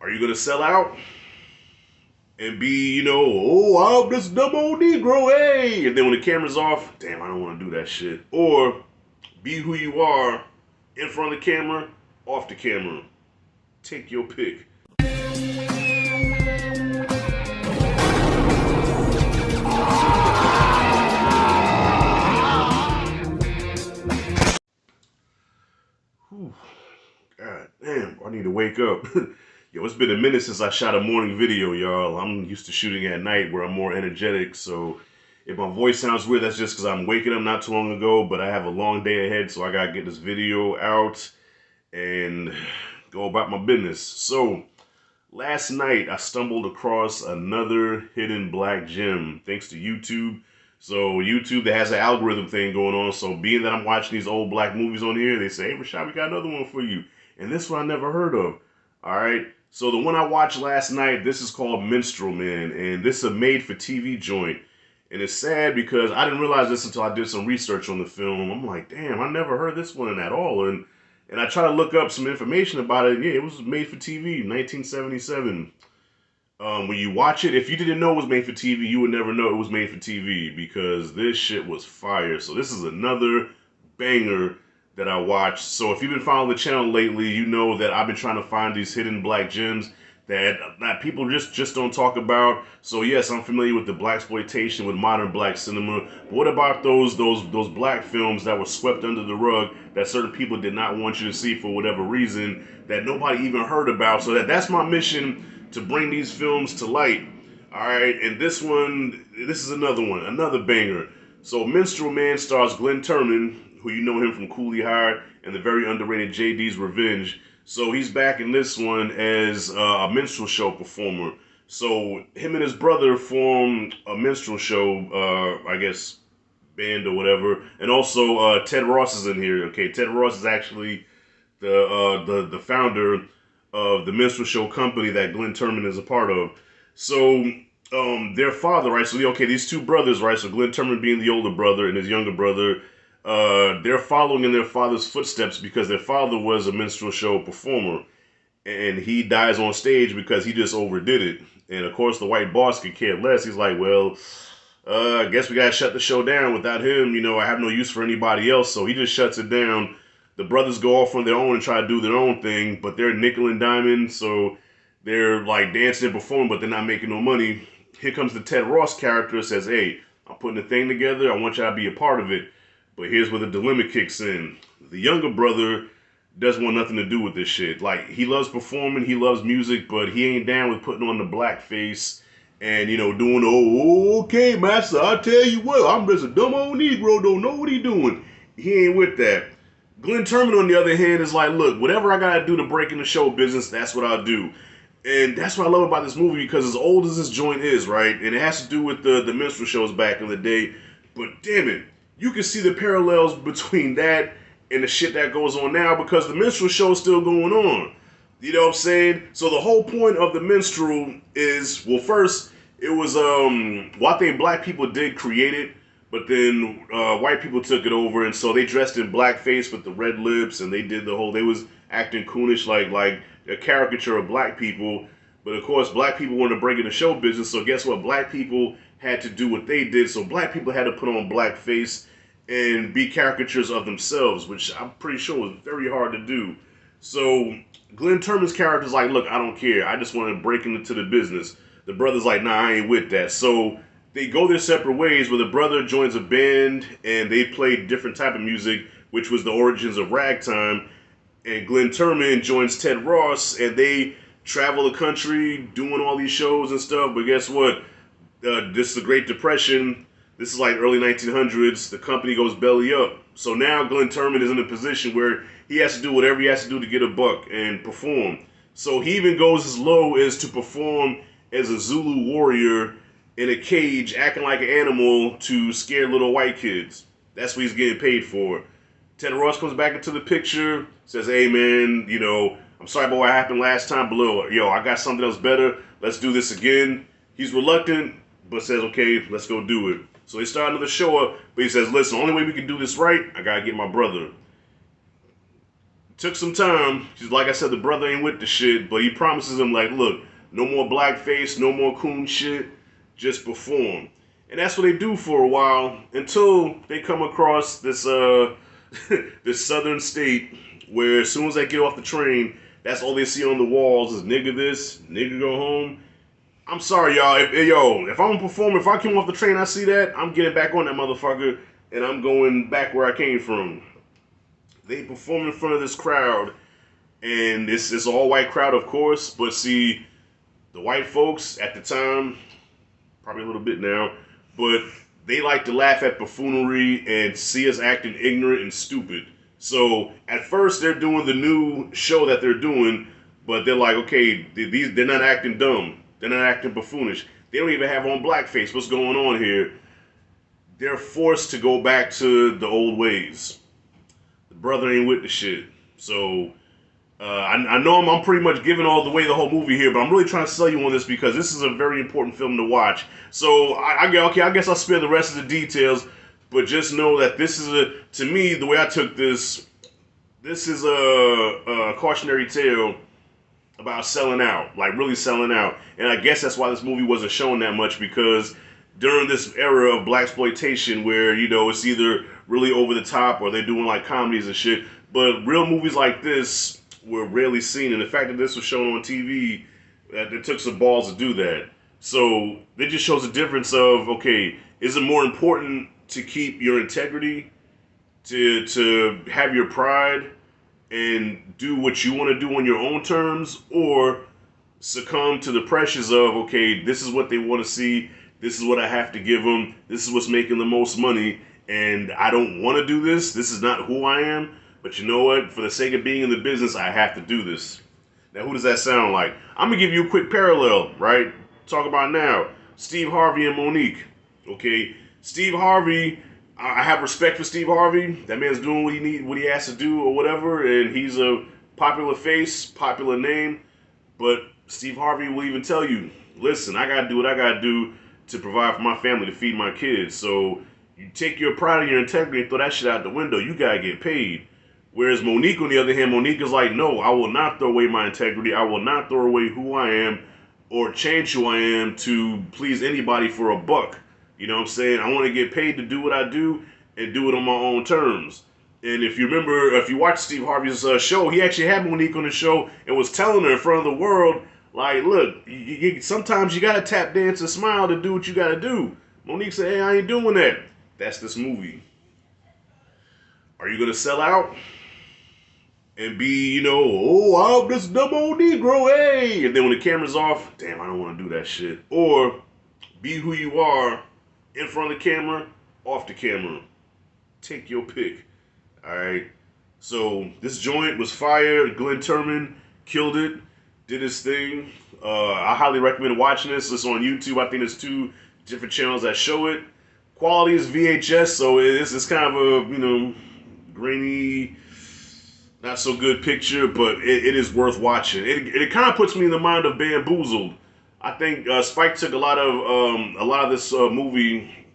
Are you gonna sell out and be, oh, I'm this dumb old Negro, hey, and then when the camera's off, damn, I don't want to do that shit. Or be who you are in front of the camera, off the camera. Take your pick. Whew. God damn, I need to wake up. Yo, it's been a minute since I shot a morning video, y'all. I'm used to shooting at night where I'm more energetic, so if my voice sounds weird, that's just because I'm waking up not too long ago, but I have a long day ahead, so I gotta get this video out and go about my business. So, last night I stumbled across another hidden black gem, thanks to YouTube. So YouTube that has an algorithm thing going on. So being that I'm watching these old black movies on here, they say, hey Rashad, we got another one for you. And this one I never heard of. Alright. So the one I watched last night, this is called Minstrel, man. And this is a made for TV joint. And it's sad because I didn't realize this until I did some research on the film. I'm like, damn, I never heard this one at all. And I tried to look up some information about it. Yeah, it was made for TV, 1977. When you watch it, if you didn't know it was made for TV, you would never know it was made for TV because this shit was fire. So this is another banger that I watched. So if you've been following the channel lately, you know that I've been trying to find these hidden black gems that people just don't talk about. So yes, I'm familiar with the blaxploitation, with modern black cinema. But what about those black films that were swept under the rug that certain people did not want you to see for whatever reason that nobody even heard about? So that's my mission, to bring these films to light. Alright, and this is another one, another banger. So Minstrel Man stars Glenn Turman, who you know him from Cooley High and the very underrated JD's Revenge. So he's back in this one as a minstrel show performer. So him and his brother form a minstrel show, I guess, band or whatever. And also Ted Ross is in here. Okay, Ted Ross is actually the founder of the minstrel show company that Glenn Turman is a part of. So their father, right? So okay, these two brothers, right? So Glenn Turman being the older brother and his younger brother, they're following in their father's footsteps because their father was a minstrel show performer, and he dies on stage because he just overdid it. And of course, the white boss could care less. He's like, well, I guess we gotta shut the show down. Without him, I have no use for anybody else. So he just shuts it down. The brothers go off on their own and try to do their own thing, but they're nickel and diamond, so they're like dancing and performing, but they're not making no money. Here comes the Ted Ross character, says, hey, I'm putting a thing together, I want y'all to be a part of it. But here's where the dilemma kicks in. The younger brother doesn't want nothing to do with this shit. Like, he loves performing, he loves music, but he ain't down with putting on the black face and, doing, oh, okay, master, I tell you what, I'm just a dumb old Negro, don't know what he doing. He ain't with that. Glenn Turman, on the other hand, is like, look, whatever I gotta do to break in the show business, that's what I'll do. And that's what I love about this movie, because as old as this joint is, right, and it has to do with the minstrel shows back in the day, but damn it, you can see the parallels between that and the shit that goes on now, because the minstrel show is still going on. You know what I'm saying? So the whole point of the minstrel is, well, first, it was, well, I think black people did create it, but then white people took it over, and so they dressed in blackface with the red lips, and they did they was acting coonish like a caricature of black people. But of course, black people wanted to break into show business, so guess what? Black people had to do what they did, so black people had to put on blackface and be caricatures of themselves, which I'm pretty sure was very hard to do. So Glenn Turman's character's like, look, I don't care, I just want to break into the business. The brother's like, nah, I ain't with that. So they go their separate ways, where the brother joins a band and they play different type of music, which was the origins of ragtime. And Glenn Turman joins Ted Ross and they travel the country doing all these shows and stuff. But guess what? This is the Great Depression. This is like early 1900s. The company goes belly up. So now Glenn Turman is in a position where he has to do whatever he has to do to get a buck and perform. So he even goes as low as to perform as a Zulu warrior in a cage, acting like an animal to scare little white kids. That's what he's getting paid for. Ted Ross comes back into the picture, says, hey man, I'm sorry about what happened last time, but yo, I got something else better. Let's do this again. He's reluctant, but says, okay, let's go do it. So they start another show up, but he says, listen, the only way we can do this right, I gotta get my brother. Took some time. Like I said, the brother ain't with the shit, but he promises him, like, look, no more blackface, no more coon shit, just perform. And that's what they do for a while until they come across this this southern state where as soon as they get off the train, that's all they see on the walls is nigga this, nigga go home. I'm sorry, y'all. If I'm a performer, if I come off the train, I see that, I'm getting back on that motherfucker, and I'm going back where I came from. They perform in front of this crowd, and it's an all-white crowd, of course. But see, the white folks at the time, probably a little bit now, but they like to laugh at buffoonery and see us acting ignorant and stupid. So at first they're doing the new show that they're doing, but they're like, okay, they're not acting dumb. They're not acting buffoonish. They don't even have on blackface. What's going on here? They're forced to go back to the old ways. The brother ain't with the shit. So I know I'm pretty much giving all the way the whole movie here, but I'm really trying to sell you on this because this is a very important film to watch. So I guess I'll spare the rest of the details, but just know that this is to me, the way I took this is a cautionary tale about selling out, like really selling out. And I guess that's why this movie wasn't shown that much, because during this era of blaxploitation where, you know, it's either really over the top or they're doing like comedies and shit, but real movies like this were rarely seen. And the fact that this was shown on TV, it took some balls to do that. So it just shows the difference of, okay, is it more important to keep your integrity, to have your pride, and do what you want to do on your own terms, or succumb to the pressures of, okay, this is what they want to see, this is what I have to give them, this is what's making the most money, and I don't want to do this, this is not who I am, but you know what, for the sake of being in the business, I have to do this. Now, who does that sound like? I'm going to give you a quick parallel, right? Talk about now. Steve Harvey and Monique. Okay, Steve Harvey, I have respect for Steve Harvey. That man's doing what he has to do or whatever, and he's a popular face, popular name. But Steve Harvey will even tell you, listen, I gotta do what I gotta do to provide for my family, to feed my kids. So you take your pride and your integrity and throw that shit out the window. You gotta get paid. Whereas Monique, on the other hand, Monique is like, no, I will not throw away my integrity. I will not throw away who I am or change who I am to please anybody for a buck. You know what I'm saying? I want to get paid to do what I do and do it on my own terms. And if you remember, if you watch Steve Harvey's show, he actually had Monique on the show and was telling her in front of the world, like, look, sometimes you got to tap dance and smile to do what you got to do. Monique said, hey, I ain't doing that. That's this movie. Are you going to sell out and be, you know, oh, I'm this dumb old Negro, hey. And then when the camera's off, damn, I don't want to do that shit. Or be who you are in front of the camera, off the camera. Take your pick. Alright. So this joint was fire. Glenn Turman killed it. Did his thing. I highly recommend watching this. It's on YouTube. I think there's 2 different channels that show it. Quality is VHS, so it's kind of a, you know, grainy, not so good picture, but it is worth watching. It kind of puts me in the mind of Bamboozled. I think Spike took a lot of this movie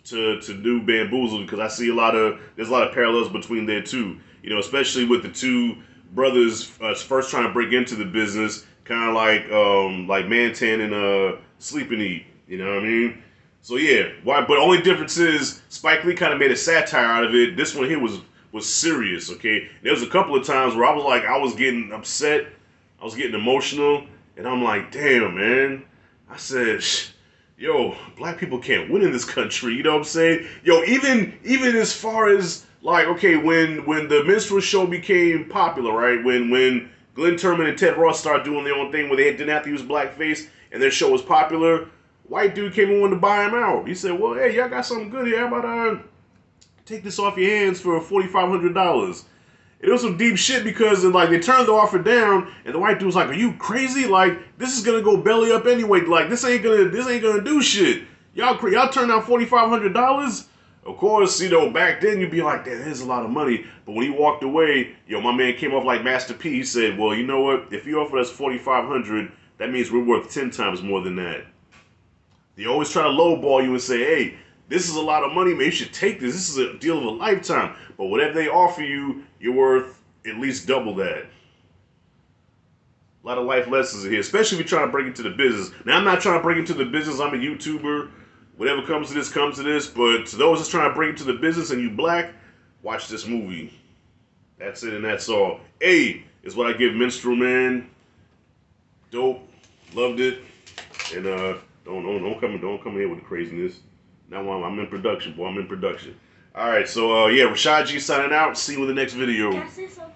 to do Bamboozled, because I see there's a lot of parallels between there too. You know, especially with the 2 brothers first trying to break into the business, kind of like Mantan and Sleep and Eat. You know what I mean? So yeah, but the only difference is Spike Lee kind of made a satire out of it. This one here was serious. Okay, there was a couple of times where I was getting upset, I was getting emotional. And I'm like, damn, man. I said, yo, black people can't win in this country. You know what I'm saying? Yo, even as far as, like, okay, when the Minstrel show became popular, right? When Glenn Turman and Ted Ross started doing their own thing where they didn't have to use blackface and their show was popular, white dude came and wanted to buy him out. He said, well, hey, y'all got something good here. How about take this off your hands for $4,500? It was some deep shit, because like they turned the offer down, and the white dude was like, "Are you crazy? Like, this is gonna go belly up anyway. Like, this ain't gonna do shit. Y'all turned down $4,500." Of course, you know, back then you'd be like, "Damn, there's a lot of money." But when he walked away, yo, my man came off like Master P. He said, "Well, you know what? If you offer us $4,500, that means we're worth 10 times more than that." They always try to lowball you and say, "Hey, this is a lot of money, man. You should take this. This is a deal of a lifetime." But whatever they offer you, you're worth at least double that. A lot of life lessons in here, especially if you're trying to break into the business. Now, I'm not trying to break into the business. I'm a YouTuber. Whatever comes to this, comes to this. But to those that's trying to break into the business and you black, watch this movie. That's it and that's all. A is what I give Minstrel, man. Dope. Loved it. And don't come here with the craziness. Now I'm in production, boy. I'm in production. All right, so yeah, Rashad G signing out. See you in the next video. Can I say something?